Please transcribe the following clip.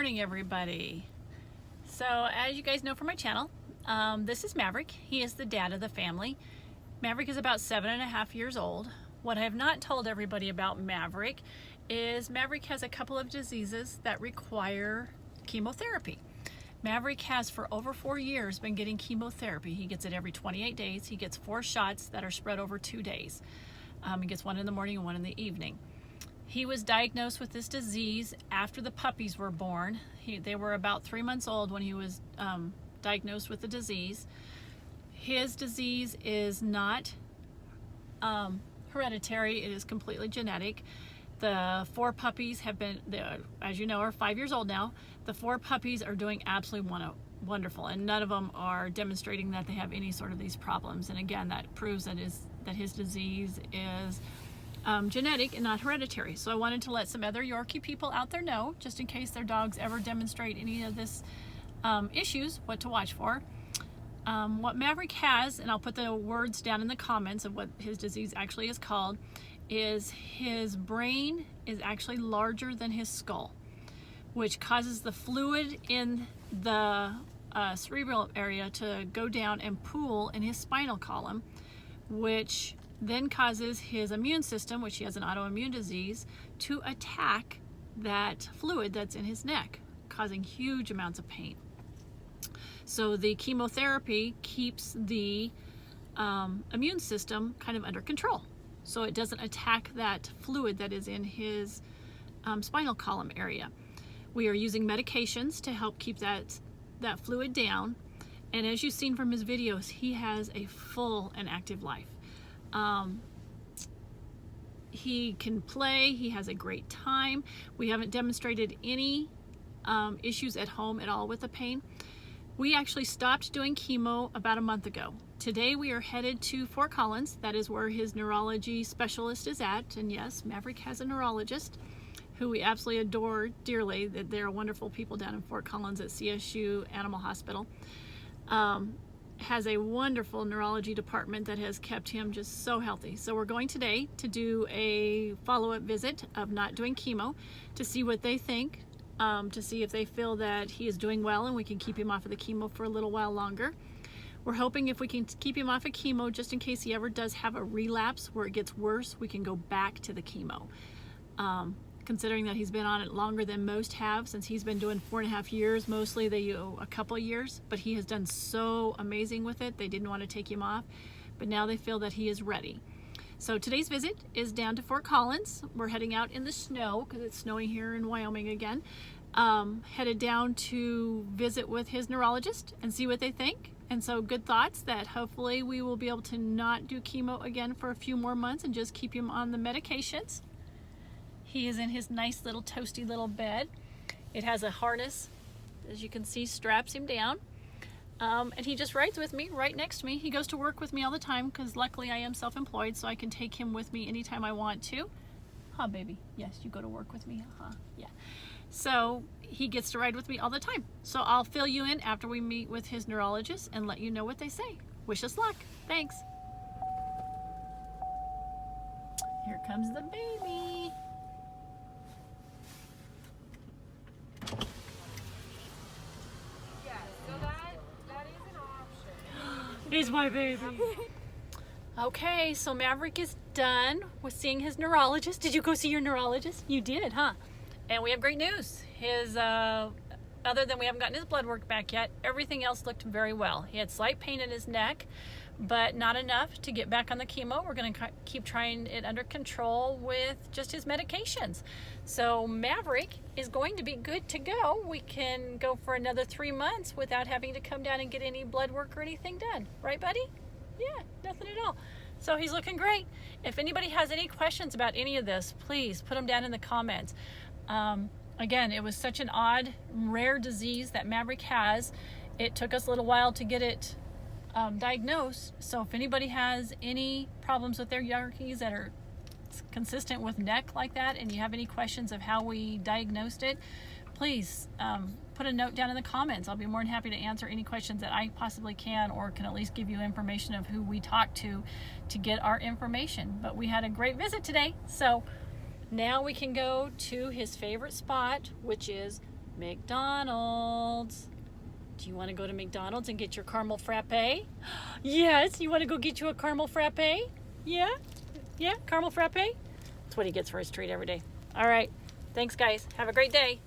morning, everybody. So as you guys know from my channel, this is Maverick. He is the dad of the family. Maverick is about 7.5 years old. What I have not told everybody about Maverick is Maverick has a couple of diseases that require chemotherapy. Maverick has for over 4 years been getting chemotherapy. He gets it every 28 days. He gets 4 shots that are spread over 2 days. He gets one in the morning and one in the evening. He was diagnosed with this disease after the puppies were born. They were about 3 months old when he was diagnosed with the disease. His disease is not hereditary. It is completely genetic. The 4 puppies have been, as you know, are 5 years old now. The 4 puppies are doing absolutely wonderful, and none of them are demonstrating that they have any sort of these problems. And again, that proves that his disease is genetic and not hereditary. So I wanted to let some other Yorkie people out there know, just in case their dogs ever demonstrate any of this issues, what to watch for. What Maverick has, and I'll put the words down in the comments of what his disease actually is called, is his brain is actually larger than his skull, which causes the fluid in the cerebral area to go down and pool in his spinal column, which then causes his immune system, which he has an autoimmune disease, to attack that fluid that's in his neck, causing huge amounts of pain. So the chemotherapy keeps the immune system kind of under control, so it doesn't attack that fluid that is in his spinal column area. We are using medications to help keep that fluid down, and as you've seen from his videos, he has a full and active life. He can play, he has a great time. We haven't demonstrated any issues at home at all with the pain. We actually stopped doing chemo about a month ago. Today we are headed to Fort Collins. That is where his neurology specialist is at. And yes, Maverick has a neurologist who we absolutely adore dearly. They're wonderful people down in Fort Collins at CSU Animal Hospital. Has a wonderful neurology department that has kept him just so healthy. So we're going today to do a follow-up visit of not doing chemo to see what they think, to see if they feel that he is doing well and we can keep him off of the chemo for a little while longer. We're hoping if we can keep him off of chemo, just in case he ever does have a relapse where it gets worse, we can go back to the chemo. Considering that he's been on it longer than most have, since he's been doing 4.5 years, mostly they do a couple years, but he has done so amazing with it, they didn't want to take him off, but now they feel that he is ready. So today's visit is down to Fort Collins. We're heading out in the snow, because it's snowing here in Wyoming again. Headed down to visit with his neurologist and see what they think. And so good thoughts that hopefully we will be able to not do chemo again for a few more months and just keep him on the medications. He is in his nice little toasty little bed. It has a harness, as you can see, straps him down. And he just rides with me, right next to me. He goes to work with me all the time because luckily I am self-employed, so I can take him with me anytime I want to. Huh, baby? Yes, you go to work with me? Huh, yeah. So he gets to ride with me all the time. So I'll fill you in after we meet with his neurologist and let you know what they say. Wish us luck. Thanks. Here comes the baby. He's my baby. Okay, so Maverick is done with seeing his neurologist. Did you go see your neurologist? You did, huh? And we have great news. Other than we haven't gotten his blood work back yet, everything else looked very well. He had slight pain in his neck, but not enough to get back on the chemo. We're going to keep trying it under control with just his medications. So Maverick is going to be good to go. We can go for another 3 months without having to come down and get any blood work or anything done. Right, buddy? Yeah, nothing at all. So he's looking great. If anybody has any questions about any of this, please put them down in the comments. Again, it was such an odd, rare disease that Maverick has. It took us a little while to get it diagnosed. So if anybody has any problems with their Yorkies that are consistent with neck like that, and you have any questions of how we diagnosed it, please put a note down in the comments. I'll be more than happy to answer any questions that I possibly can, or can at least give you information of who we talked to get our information. But we had a great visit today, so now we can go to his favorite spot, which is McDonald's. Do you want to go to McDonald's and get your caramel frappe? Yes, you want to go get you a caramel frappe? Yeah? Yeah, caramel frappe? That's what he gets for his treat every day. All right. Thanks, guys. Have a great day.